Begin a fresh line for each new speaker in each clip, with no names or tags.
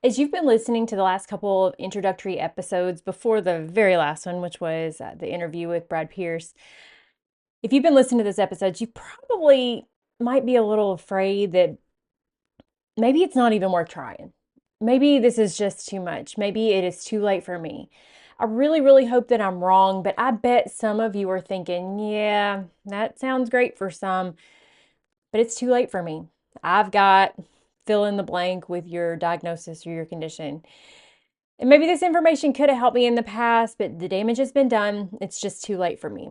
As you've been listening to the last couple of introductory episodes before the very last one, which was the interview with Brad Pierce, if you've been listening to this episode, you probably might be a little afraid that maybe it's not even worth trying. Maybe this is just too much. Maybe it is too late for me. I really, really hope that I'm wrong, but I bet some of you are thinking, yeah, that sounds great for some, but it's too late for me. I've got fill in the blank with your diagnosis or your condition. And maybe this information could have helped me in the past, but the damage has been done. It's just too late for me.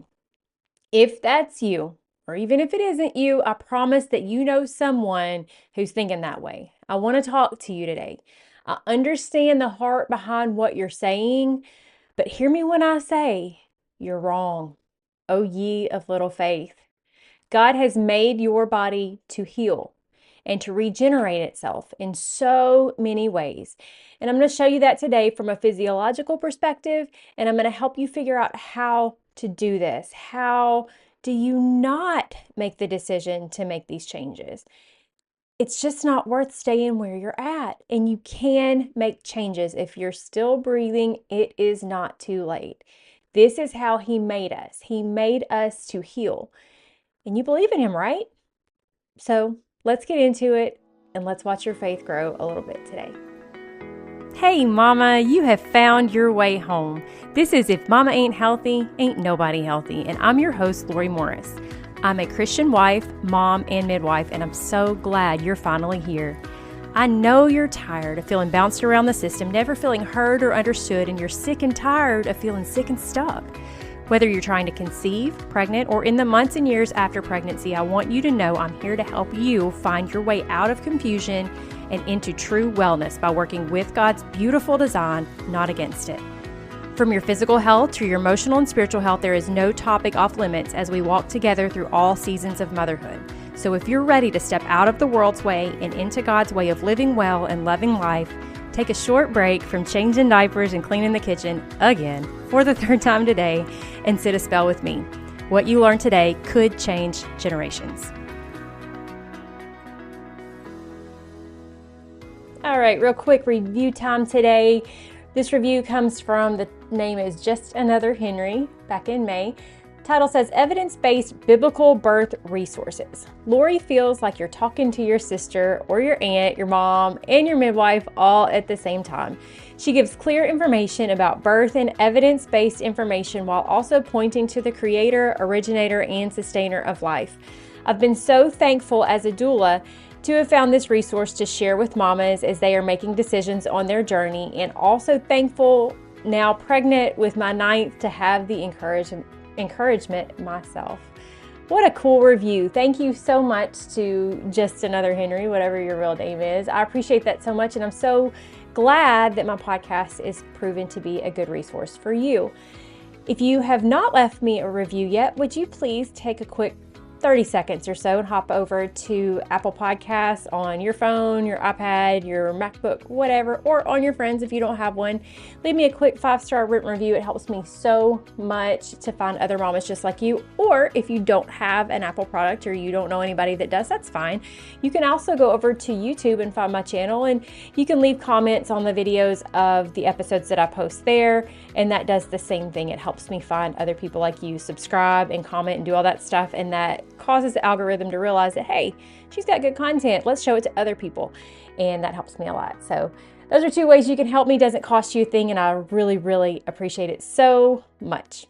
If that's you, or even if it isn't you, I promise that you know someone who's thinking that way. I want to talk to you today. I understand the heart behind what you're saying, but hear me when I say you're wrong. O ye of little faith. God has made your body to heal and to regenerate itself in so many ways. And I'm going to show you that today from a physiological perspective, and I'm going to help you figure out how to do this. How do you not make the decision to make these changes? It's just not worth staying where you're at, and you can make changes. If you're still breathing, it is not too late. This is how He made us. He made us to heal. And you believe in Him, right? So let's get into it and let's watch your faith grow a little bit today. Hey, Mama, you have found your way home. This is If Mama Ain't Healthy, Ain't Nobody Healthy, and I'm your host, Lori Morris. I'm a Christian wife, mom, and midwife, and I'm so glad you're finally here. I know you're tired of feeling bounced around the system, never feeling heard or understood, and you're sick and tired of feeling sick and stuck. Whether you're trying to conceive, pregnant, or in the months and years after pregnancy, I want you to know I'm here to help you find your way out of confusion and into true wellness by working with God's beautiful design, not against it. From your physical health to your emotional and spiritual health, there is no topic off limits as we walk together through all seasons of motherhood. So if you're ready to step out of the world's way and into God's way of living well and loving life, take a short break from changing diapers and cleaning the kitchen again for the third time today and sit a spell with me. What you learn today could change generations. All right, real quick review time today. This review comes from, the name is Just Another Henry, back in May. Title says, Evidence-Based Biblical Birth Resources. Lori feels like you're talking to your sister or your aunt, your mom, and your midwife all at the same time. She gives clear information about birth and evidence-based information while also pointing to the creator, originator, and sustainer of life. I've been so thankful as a doula to have found this resource to share with mamas as they are making decisions on their journey, and also thankful now pregnant with my ninth to have the encouragement myself. What a cool review. Thank you so much to Just Another Henry, whatever your real name is. I appreciate that so much, and I'm so glad that my podcast is proven to be a good resource for you. If you have not left me a review yet, would you please take a quick 30 seconds or so and hop over to Apple Podcasts on your phone, your iPad, your MacBook, whatever, or on your friends if you don't have one. Leave me a quick 5-star written review. It helps me so much to find other mamas just like you. Or if you don't have an Apple product or you don't know anybody that does, that's fine. You can also go over to YouTube and find my channel, and you can leave comments on the videos of the episodes that I post there, and that does the same thing. It helps me find other people like you, subscribe and comment and do all that stuff, and that causes the algorithm to realize that, hey, she's got good content. Let's show it to other people. And that helps me a lot. So those are 2 ways you can help me. Doesn't cost you a thing. And I really, really appreciate it so much.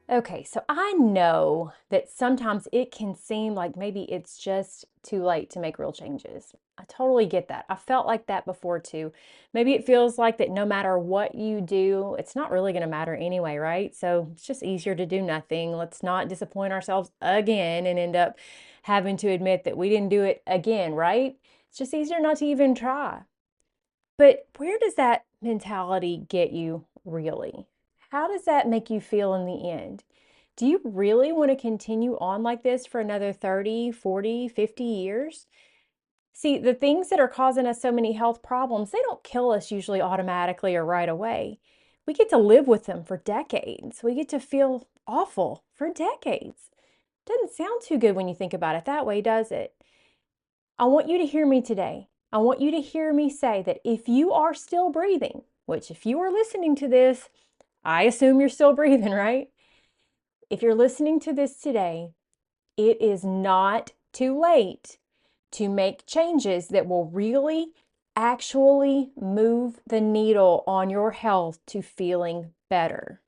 Okay, so I know that sometimes it can seem like maybe it's just too late to make real changes. I totally get that. I felt like that before too. Maybe it feels like that no matter what you do, it's not really going to matter anyway, right? So it's just easier to do nothing. Let's not disappoint ourselves again and end up having to admit that we didn't do it again, right? It's just easier not to even try. But where does that mentality get you really? How does that make you feel in the end? Do you really want to continue on like this for another 30, 40, 50 years? See, the things that are causing us so many health problems, they don't kill us usually automatically or right away. We get to live with them for decades. We get to feel awful for decades. Doesn't sound too good when you think about it that way, does it? I want you to hear me today. I want you to hear me say that if you are still breathing, which if you are listening to this, I assume you're still breathing, right? If you're listening to this today, it is not too late to make changes that will really actually move the needle on your health to feeling better.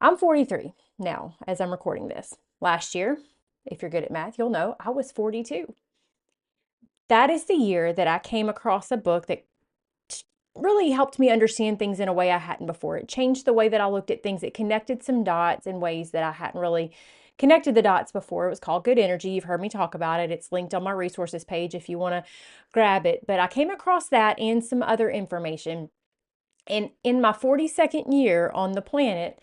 I'm 43 now as I'm recording this. Last year, if you're good at math, you'll know I was 42. That is the year that I came across a book that really helped me understand things in a way I hadn't before. It changed the way that I looked at things. It connected some dots in ways that I hadn't really connected the dots before. It was called Good Energy. You've heard me talk about it. It's linked on my resources page if you want to grab it. But I came across that and some other information. And in my 42nd year on the planet,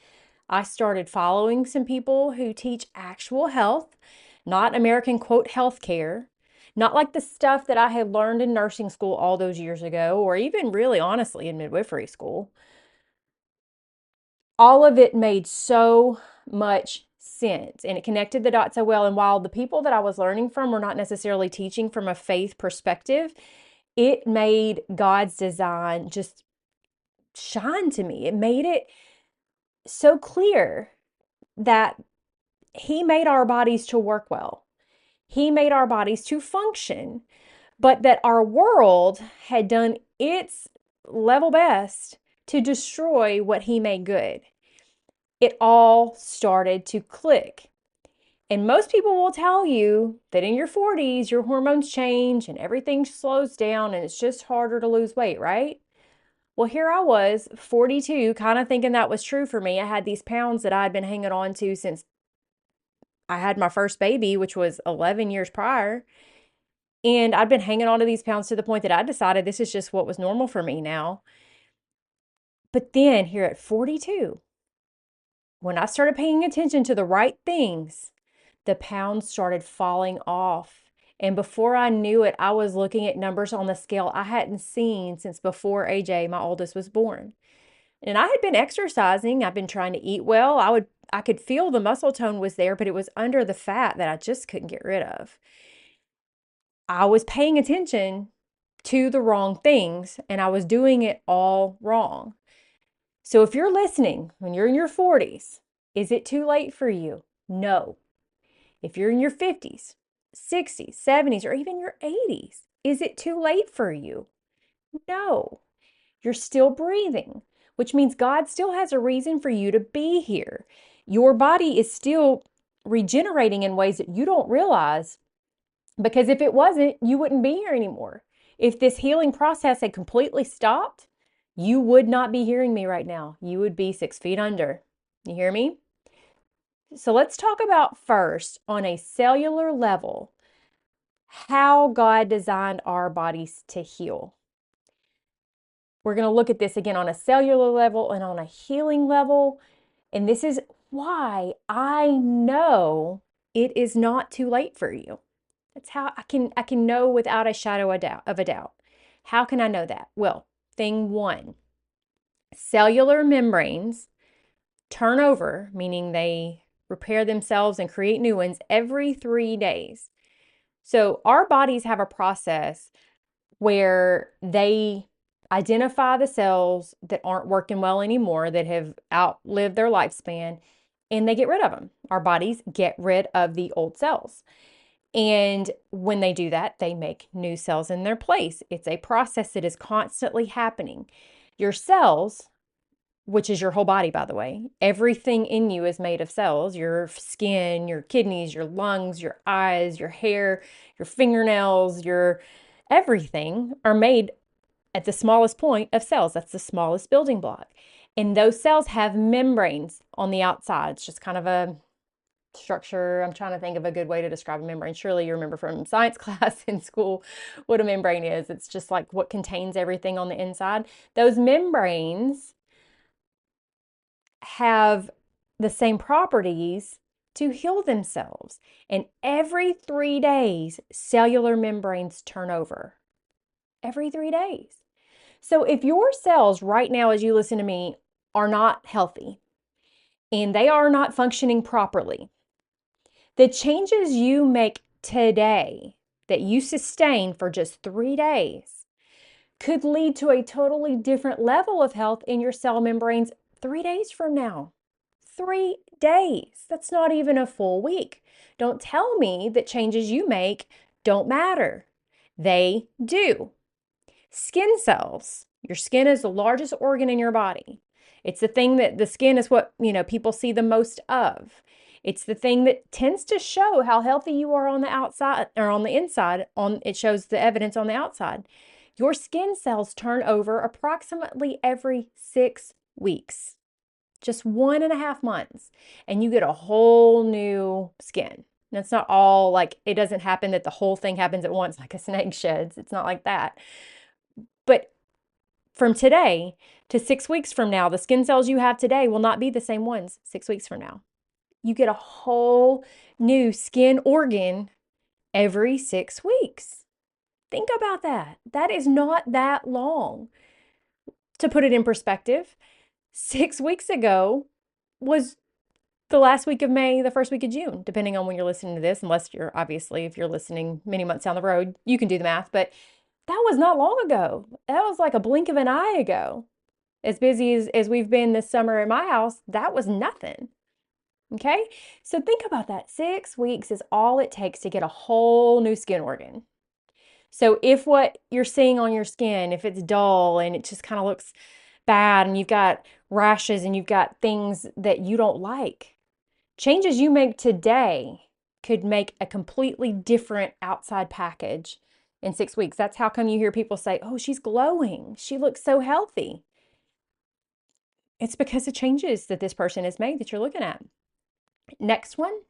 I started following some people who teach actual health, not American quote healthcare, not like the stuff that I had learned in nursing school all those years ago, or even really honestly in midwifery school. All of it made so much sense and it connected the dots so well. And while the people that I was learning from were not necessarily teaching from a faith perspective, it made God's design just shine to me. It made it so clear that He made our bodies to work well. He made our bodies to function, but that our world had done its level best to destroy what He made good. It all started to click. And most people will tell you that in your 40s, your hormones change and everything slows down and it's just harder to lose weight, right? Well, here I was, 42, kind of thinking that was true for me. I had these pounds that I'd been hanging on to since I had my first baby, which was 11 years prior. And I'd been hanging on to these pounds to the point that I decided this is just what was normal for me now. But then here at 42, when I started paying attention to the right things, the pounds started falling off. And before I knew it, I was looking at numbers on the scale I hadn't seen since before AJ, my oldest, was born. And I had been exercising. I've been trying to eat well. I could feel the muscle tone was there, but it was under the fat that I just couldn't get rid of. I was paying attention to the wrong things and I was doing it all wrong. So if you're listening when you're in your 40s, is it too late for you? No. If you're in your 50s, 60s, 70s, or even your 80s, is it too late for you? No. You're still breathing, which means God still has a reason for you to be here. Your body is still regenerating in ways that you don't realize, because if it wasn't, you wouldn't be here anymore. If this healing process had completely stopped, you would not be hearing me right now. You would be 6 feet under. You hear me? So let's talk about first, on a cellular level, how God designed our bodies to heal. We're going to look at this again on a cellular level and on a healing level. And this is why I know it is not too late for you. That's how I can know without a shadow of a doubt. How can I know that? Well, thing one, cellular membranes turn over, meaning they repair themselves and create new ones every 3 days. So our bodies have a process where they identify the cells that aren't working well anymore, that have outlived their lifespan, and they get rid of them. Our bodies get rid of the old cells. And when they do that, they make new cells in their place. It's a process that is constantly happening. Your cells, which is your whole body, by the way, everything in you is made of cells. Your skin, your kidneys, your lungs, your eyes, your hair, your fingernails, your everything are made at the smallest point of cells. That's the smallest building block. And those cells have membranes on the outside. It's just kind of a structure. I'm trying to think of a good way to describe a membrane. Surely you remember from science class in school what a membrane is. It's just like what contains everything on the inside. Those membranes have the same properties to heal themselves. And every 3 days, cellular membranes turn over. Every 3 days. So if your cells right now, as you listen to me, are not healthy and they are not functioning properly, the changes you make today that you sustain for just 3 days could lead to a totally different level of health in your cell membranes 3 days from now. 3 days. That's not even a full week. Don't tell me that changes you make don't matter. They do. Skin cells. Your skin is the largest organ in your body. It's the thing that the skin is what, people see the most of. It's the thing that tends to show how healthy you are on the outside or on the inside. It shows the evidence on the outside. Your skin cells turn over approximately every 6 weeks, just 1.5 months, and you get a whole new skin. And it's not all like, it doesn't happen that the whole thing happens at once like a snake sheds. It's not like that. But from today to 6 weeks from now, the skin cells you have today will not be the same ones 6 weeks from now. You get a whole new skin organ every 6 weeks. Think about that. That is not that long. To put it in perspective, 6 weeks ago was the last week of May, the first week of June, depending on when you're listening to this, unless if you're listening many months down the road, you can do the math, but that was not long ago. That was like a blink of an eye ago. As busy as we've been this summer at my house, that was nothing. Okay? So think about that. 6 weeks is all it takes to get a whole new skin organ. So if what you're seeing on your skin, if it's dull and it just kind of looks bad and you've got rashes and you've got things that you don't like, changes you make today could make a completely different outside package in 6 weeks. That's how come you hear people say, oh, she's glowing. She looks so healthy. It's because of changes that this person has made that you're looking at. Next one,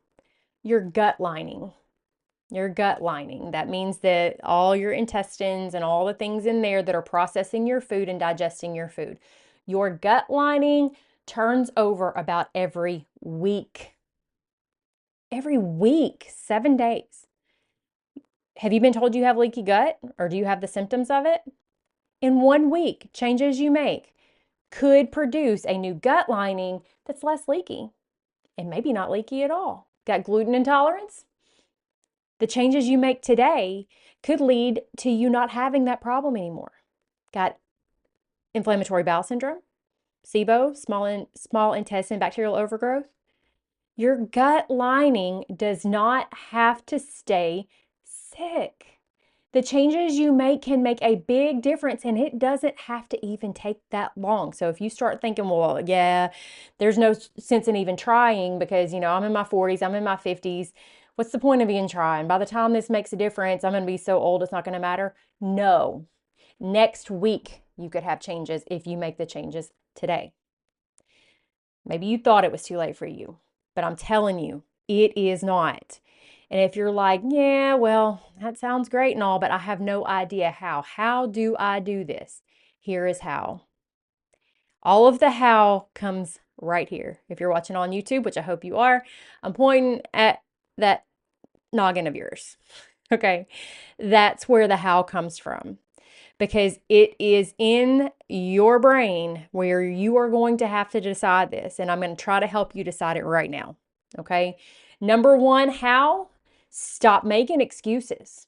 your gut lining. Your gut lining. That means that all your intestines and all the things in there that are processing your food and digesting your food. Your gut lining turns over about every week. Every week, 7 days. Have you been told you have leaky gut or do you have the symptoms of it? In 1 week, changes you make could produce a new gut lining that's less leaky and maybe not leaky at all. Got gluten intolerance? The changes you make today could lead to you not having that problem anymore. Got inflammatory bowel syndrome, SIBO, small intestine bacterial overgrowth? Your gut lining does not have to stay sick. The changes you make can make a big difference, and it doesn't have to even take that long. So if you start thinking, well, yeah, there's no sense in even trying because, I'm in my 40s, I'm in my 50s. What's the point of even trying? By the time this makes a difference, I'm going to be so old it's not going to matter. No. Next week, you could have changes if you make the changes today. Maybe you thought it was too late for you, but I'm telling you, it is not. And if you're like, yeah, well, that sounds great and all, but I have no idea how. How do I do this? Here is how. All of the how comes right here. If you're watching on YouTube, which I hope you are, I'm pointing at that noggin of yours. Okay. That's where the how comes from. Because it is in your brain where you are going to have to decide this. And I'm going to try to help you decide it right now. Okay. Number one, how? Stop making excuses.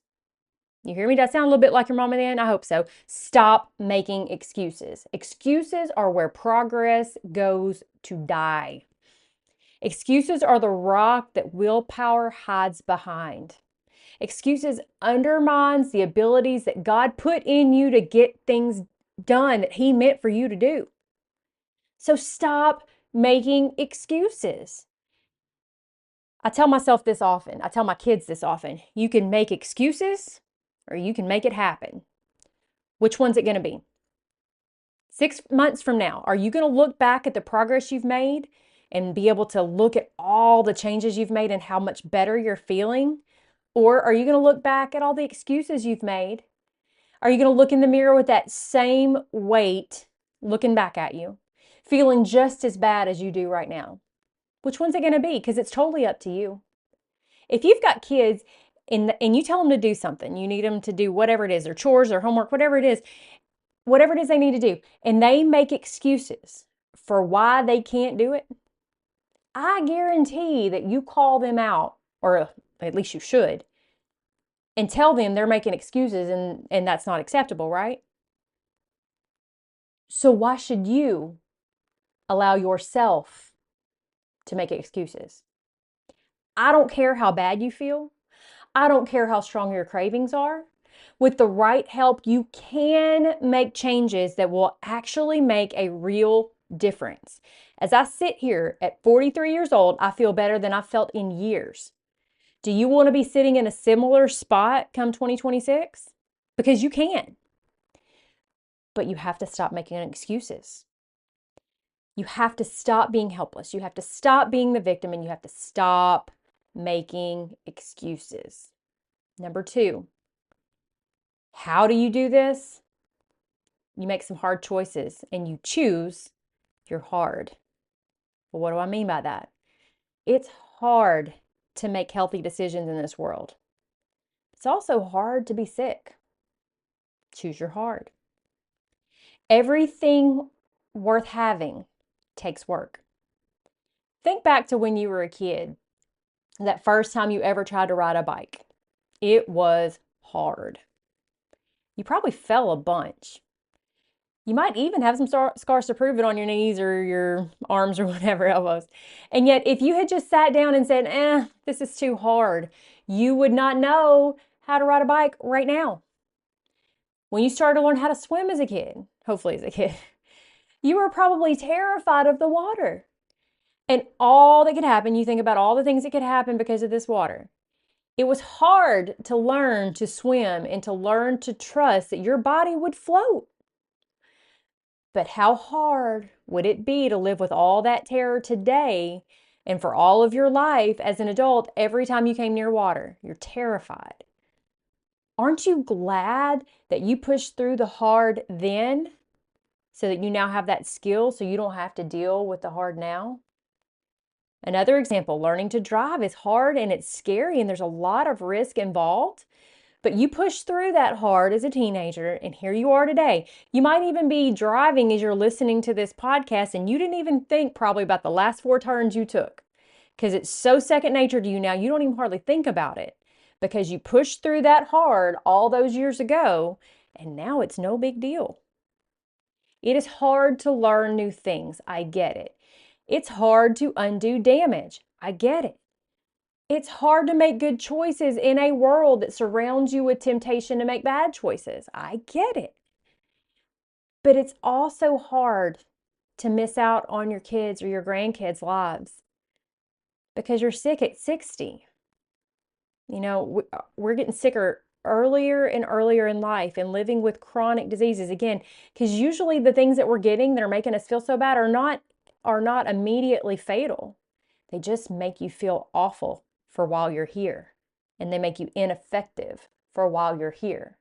You hear me? Does that sound a little bit like your mama then? I hope so. Stop making excuses. Excuses are where progress goes to die. Excuses are the rock that willpower hides behind. Excuses undermines the abilities that God put in you to get things done that He meant for you to do. So stop making excuses. I tell myself this often. I tell my kids this often. You can make excuses or you can make it happen. Which one's it going to be? 6 months from now, are you going to look back at the progress you've made and be able to look at all the changes you've made and how much better you're feeling? Or are you going to look back at all the excuses you've made? Are you going to look in the mirror with that same weight looking back at you, feeling just as bad as you do right now? Which one's it going to be? Because it's totally up to you. If you've got kids and you tell them to do something, you need them to do whatever it is, their chores or homework, whatever it is they need to do, and they make excuses for why they can't do it, I guarantee that you call them out, or at least you should, and tell them they're making excuses and that's not acceptable, right? So why should you allow yourself to make excuses? I don't care how bad you feel. I don't care how strong your cravings are. With the right help, you can make changes that will actually make a real difference. As I sit here at 43 years old, I feel better than I've felt in years. Do you want to be sitting in a similar spot come 2026? Because you can. But you have to stop making excuses. You have to stop being helpless. You have to stop being the victim and you have to stop making excuses. Number 2, how do you do this? You make some hard choices and you choose your hard. Well, what do I mean by that? It's hard to make healthy decisions in this world. It's also hard to be sick. Choose your hard. Everything worth having takes work. Think back to when you were a kid, that first time you ever tried to ride a bike. It was hard. You probably fell a bunch. You might even have some scars to prove it on your knees or your arms or whatever elbows. And yet, if you had just sat down and said, this is too hard, you would not know how to ride a bike right now. When you started to learn how to swim as a kid, hopefully as a kid, you were probably terrified of the water. And all that could happen, you think about all the things that could happen because of this water. It was hard to learn to swim and to learn to trust that your body would float. But how hard would it be to live with all that terror today and for all of your life as an adult every time you came near water? You're terrified. Aren't you glad that you pushed through the hard then so that you now have that skill so you don't have to deal with the hard now? Another example, learning to drive is hard and it's scary and there's a lot of risk involved. But you pushed through that hard as a teenager, and here you are today. You might even be driving as you're listening to this podcast, and you didn't even think probably about the last 4 turns you took because it's so second nature to you now, you don't even hardly think about it because you pushed through that hard all those years ago, and now it's no big deal. It is hard to learn new things. I get it. It's hard to undo damage. I get it. It's hard to make good choices in a world that surrounds you with temptation to make bad choices. I get it. But it's also hard to miss out on your kids' or your grandkids' lives because you're sick at 60. You know, we're getting sicker earlier and earlier in life and living with chronic diseases again, because usually the things that we're getting that are making us feel so bad are not immediately fatal. They just make you feel awful for while you're here, and they make you ineffective for while you're here.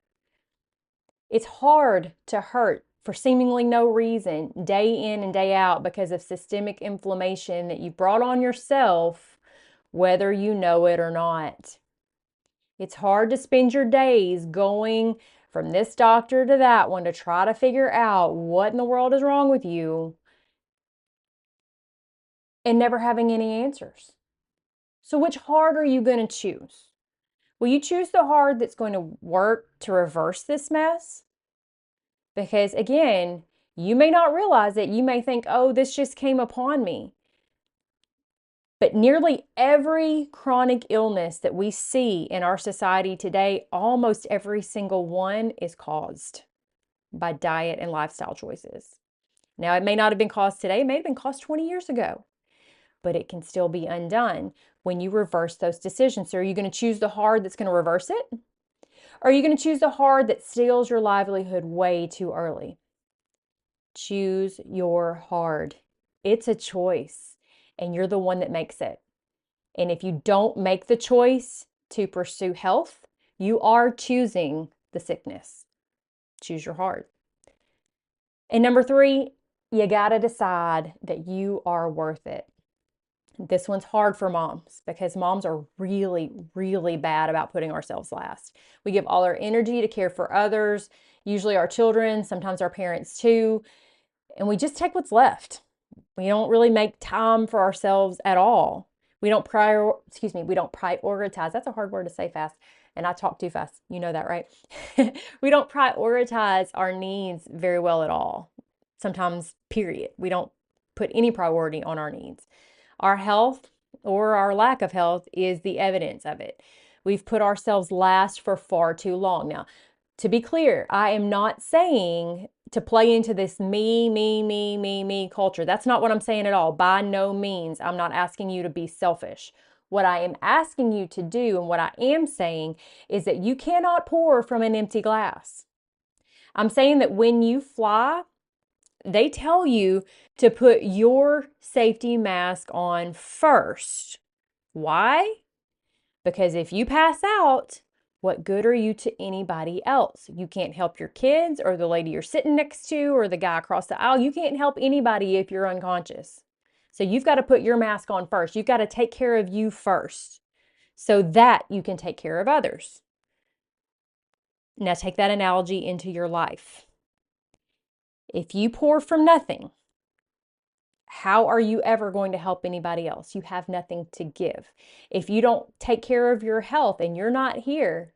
It's hard to hurt for seemingly no reason, day in and day out, because of systemic inflammation that you brought on yourself, whether you know it or not. It's hard to spend your days going from this doctor to that one to try to figure out what in the world is wrong with you and never having any answers. So which hard are you going to choose? Will you choose the hard that's going to work to reverse this mess? Because again, you may not realize it. You may think, oh, this just came upon me. But nearly every chronic illness that we see in our society today, almost every single one is caused by diet and lifestyle choices. Now, it may not have been caused today. It may have been caused 20 years ago. But it can still be undone when you reverse those decisions. So are you going to choose the hard that's going to reverse it? Or are you going to choose the hard that steals your livelihood way too early? Choose your hard. It's a choice, and you're the one that makes it. And if you don't make the choice to pursue health, you are choosing the sickness. Choose your hard. And number 3, you got to decide that you are worth it. This one's hard for moms because moms are really, really bad about putting ourselves last. We give all our energy to care for others, usually our children, sometimes our parents too, and we just take what's left. We don't really make time for ourselves at all. We don't prioritize. That's a hard word to say fast. And I talk too fast. You know that, right? We don't prioritize our needs very well at all. Sometimes, period. We don't put any priority on our needs. Our health or our lack of health is the evidence of it. We've put ourselves last for far too long. Now, to be clear, I am not saying to play into this me culture. That's not what I'm saying at all. By no means. I'm not asking you to be selfish. What I am asking you to do and what I am saying is that you cannot pour from an empty glass. I'm saying that when you fly, they tell you to put your safety mask on first. Why? Because if you pass out, what good are you to anybody else? You can't help your kids or the lady you're sitting next to or the guy across the aisle. You can't help anybody if you're unconscious. So you've got to put your mask on first. You've got to take care of you first so that you can take care of others. Now take that analogy into your life. If you pour from nothing, how are you ever going to help anybody else? You have nothing to give. If you don't take care of your health and you're not here,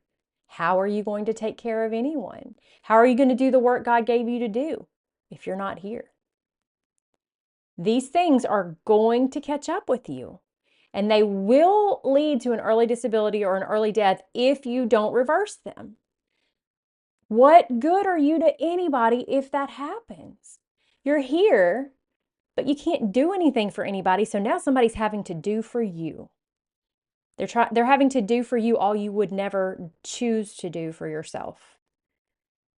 how are you going to take care of anyone? How are you going to do the work God gave you to do if you're not here? These things are going to catch up with you, and they will lead to an early disability or an early death if you don't reverse them. What good are you to anybody if that happens? You're here, but you can't do anything for anybody, so now somebody's having to do for you. They're having to do for you all you would never choose to do for yourself.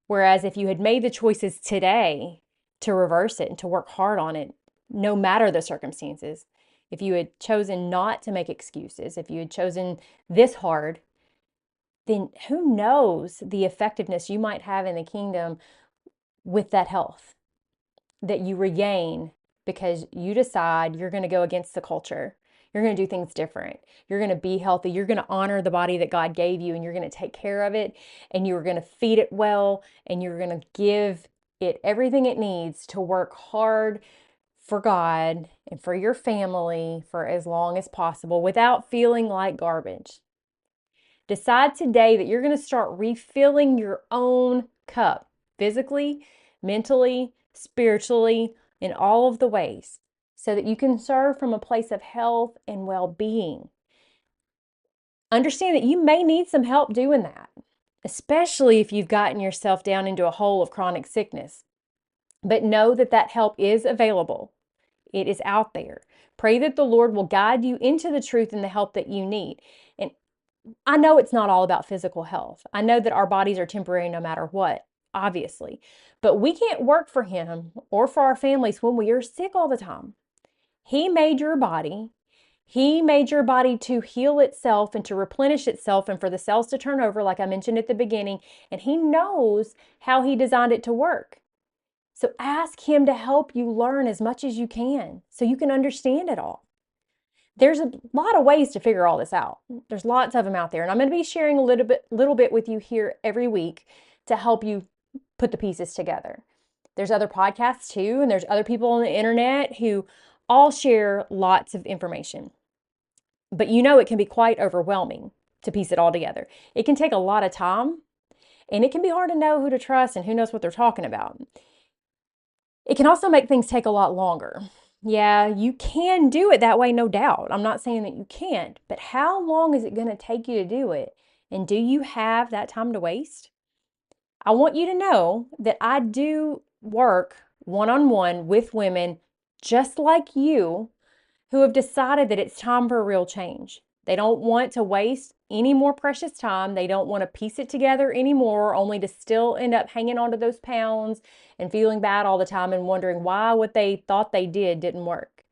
Whereas if you had made the choices today to reverse it and to work hard on it, no matter the circumstances, if you had chosen not to make excuses, if you had chosen this hard, then who knows the effectiveness you might have in the kingdom with that health that you regain because you decide you're going to go against the culture. You're going to do things different. You're going to be healthy. You're going to honor the body that God gave you, and you're going to take care of it, and you're going to feed it well, and you're going to give it everything it needs to work hard for God and for your family for as long as possible without feeling like garbage. Decide today that you're going to start refilling your own cup physically, mentally, spiritually, in all of the ways so that you can serve from a place of health and well-being. Understand that you may need some help doing that, especially if you've gotten yourself down into a hole of chronic sickness. But know that that help is available. It is out there. Pray that the Lord will guide you into the truth and the help that you need. And I know it's not all about physical health. I know that our bodies are temporary no matter what, obviously. But we can't work for Him or for our families when we are sick all the time. He made your body. He made your body to heal itself and to replenish itself and for the cells to turn over, like I mentioned at the beginning. And He knows how He designed it to work. So ask Him to help you learn as much as you can so you can understand it all. There's a lot of ways to figure all this out. There's lots of them out there. And I'm going to be sharing a little bit with you here every week to help you put the pieces together. There's other podcasts too, and there's other people on the internet who all share lots of information. But you know it can be quite overwhelming to piece it all together. It can take a lot of time, and it can be hard to know who to trust and who knows what they're talking about. It can also make things take a lot longer. Yeah, you can do it that way, no doubt. I'm not saying that you can't, but how long is it going to take you to do it? And do you have that time to waste? I want you to know that I do work one-on-one with women just like you who have decided that it's time for a real change. They don't want to waste any more precious time. They don't want to piece it together anymore, only to still end up hanging on to those pounds and feeling bad all the time and wondering why what they thought they did didn't work.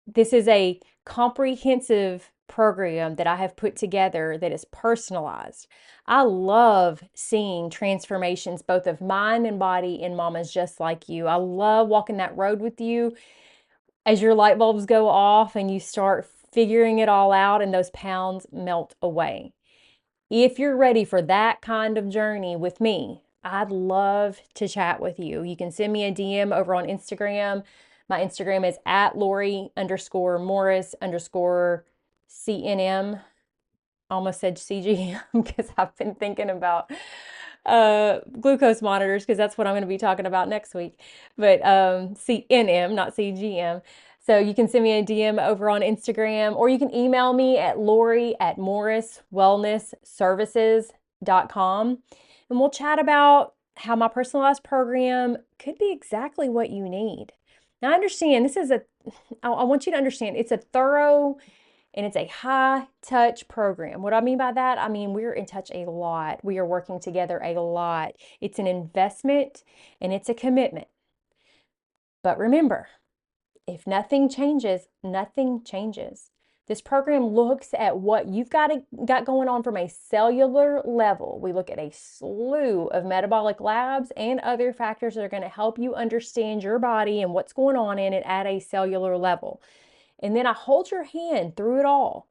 This is a comprehensive program that I have put together that is personalized. I love seeing transformations both of mind and body in mamas just like you. I love walking that road with you as your light bulbs go off and you start figuring it all out and those pounds melt away. If you're ready for that kind of journey with me, I'd love to chat with you. You can send me a DM over on Instagram. My Instagram is at Lori_Morris_CNM. almost said CGM because I've been thinking about glucose monitors because that's what I'm going to be talking about next week. But CNM, not CGM. So you can send me a DM over on Instagram, or you can email me at Lori@morriswellnessservices.com, and we'll chat about how my personalized program could be exactly what you need. Now, I understand I want you to understand it's a thorough and it's a high touch program. What I mean by that, I mean we're in touch a lot. We are working together a lot. It's an investment and it's a commitment. But remember, if nothing changes, nothing changes. This program looks at what you've got going on from a cellular level. We look at a slew of metabolic labs and other factors that are going to help you understand your body and what's going on in it at a cellular level. And then I hold your hand through it all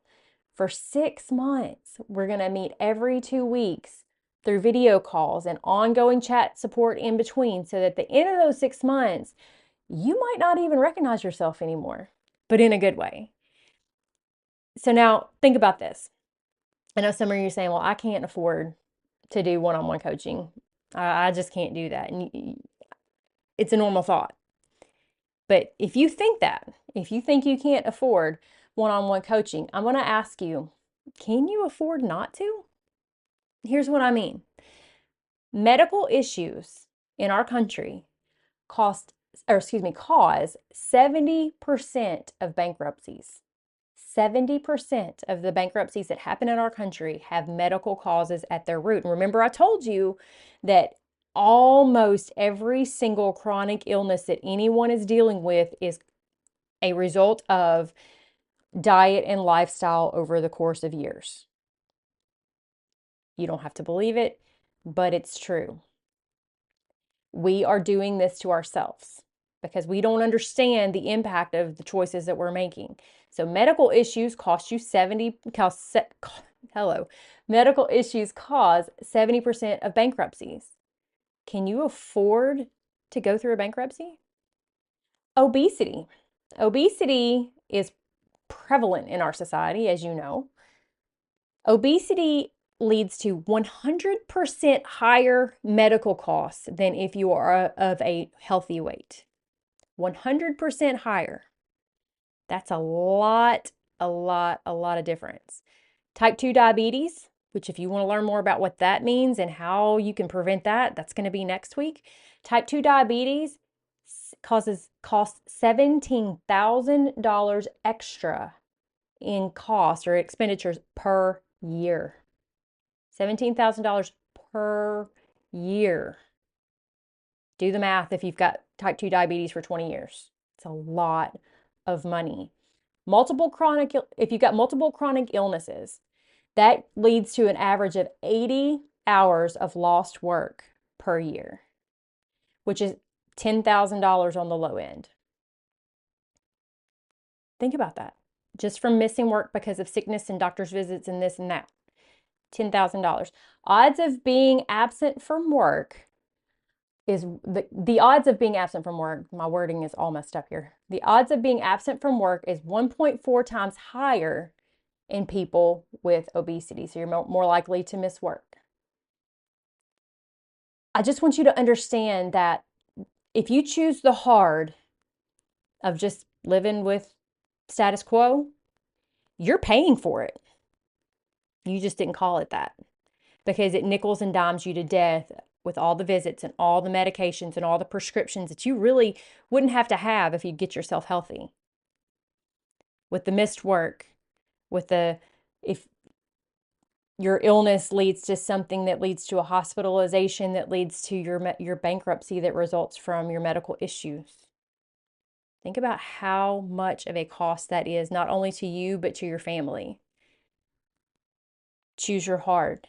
for 6 months. We're going to meet every 2 weeks through video calls and ongoing chat support in between, so that at the end of those 6 months, you might not even recognize yourself anymore, but in a good way. So now think about this. I know some of you are saying, well, I can't afford to do one-on-one coaching. I just can't do that. And it's a normal thought. But if you think you can't afford one-on-one coaching, I'm going to ask you, can you afford not to? Here's what I mean. Medical issues in our country cause 70% of bankruptcies. 70% of the bankruptcies that happen in our country have medical causes at their root. And remember, I told you that almost every single chronic illness that anyone is dealing with is a result of diet and lifestyle over the course of years. You don't have to believe it, but it's true. We are doing this to ourselves because we don't understand the impact of the choices that we're making. So medical issues medical issues cause 70% of bankruptcies. Can you afford to go through a bankruptcy? Obesity. Obesity is prevalent in our society, as you know. Obesity leads to 100% higher medical costs than if you are of a healthy weight. 100% higher. That's a lot of difference. Type 2 diabetes, which if you want to learn more about what that means and how you can prevent that, that's going to be next week. Type 2 diabetes costs $17,000 extra in cost or expenditures per year. $17,000 per year. Do the math if you've got type 2 diabetes for 20 years. It's a lot of money. If you've got multiple chronic illnesses, that leads to an average of 80 hours of lost work per year, which is $10,000 on the low end. Think about that. Just from missing work because of sickness and doctor's visits and this and that. $10,000. Odds of being absent from work is the odds of being absent from work, my wording is all messed up here. The odds of being absent from work is 1.4 times higher in people with obesity. So you're more likely to miss work. I just want you to understand that if you choose the hard of just living with status quo, you're paying for it. You just didn't call it that because it nickels and dimes you to death with all the visits and all the medications and all the prescriptions that you really wouldn't have to have if you get yourself healthy. With the missed work, if your illness leads to something that leads to a hospitalization, that leads to your bankruptcy that results from your medical issues. Think about how much of a cost that is, not only to you, but to your family. Choose your hard.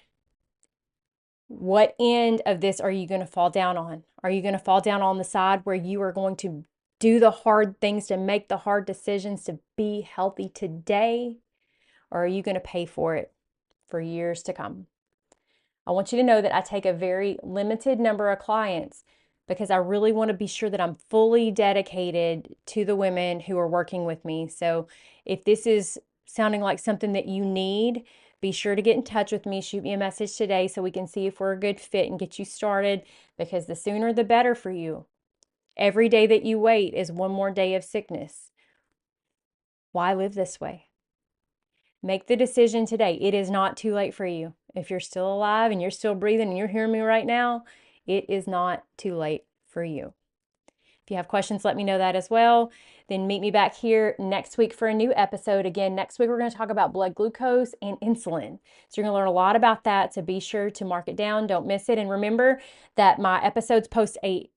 What end of this are you going to fall down on? Are you going to fall down on the side where you are going to do the hard things to make the hard decisions to be healthy today? Or are you going to pay for it for years to come? I want you to know that I take a very limited number of clients because I really want to be sure that I'm fully dedicated to the women who are working with me. So if this is sounding like something that you need, Be sure to get in touch with me. Shoot me a message today so we can see if we're a good fit and get you started, because the sooner the better for you. Every day that you wait is one more day of sickness. Why live this way? Make the decision today. It is not too late for you. If you're still alive and you're still breathing and you're hearing me right now, it is not too late for you. If you have questions, let me know that as well. Then meet me back here next week for a new episode. Again, next week we're going to talk about blood glucose and insulin. So you're going to learn a lot about that. So be sure to mark it down. Don't miss it. And remember that my episodes post a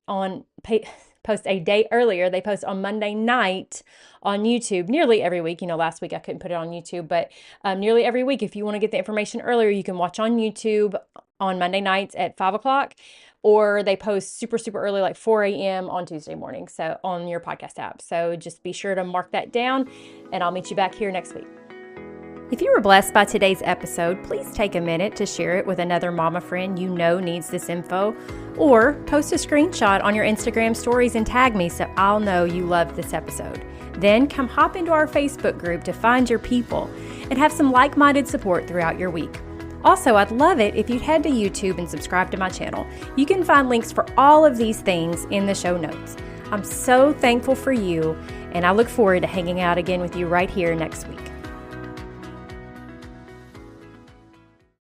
day earlier. They post on Monday night on YouTube nearly every week. Last week I couldn't put it on YouTube, but nearly every week, if you want to get the information earlier, you can watch on YouTube on Monday nights at 5 o'clock, or they post super, super early, like 4 a.m. on Tuesday morning, so on your podcast app. So just be sure to mark that down, and I'll meet you back here next week. If you were blessed by today's episode, please take a minute to share it with another mama friend you know needs this info, or post a screenshot on your Instagram stories and tag me so I'll know you loved this episode. Then come hop into our Facebook group to find your people and have some like-minded support throughout your week. Also, I'd love it if you'd head to YouTube and subscribe to my channel. You can find links for all of these things in the show notes. I'm so thankful for you, and I look forward to hanging out again with you right here next week.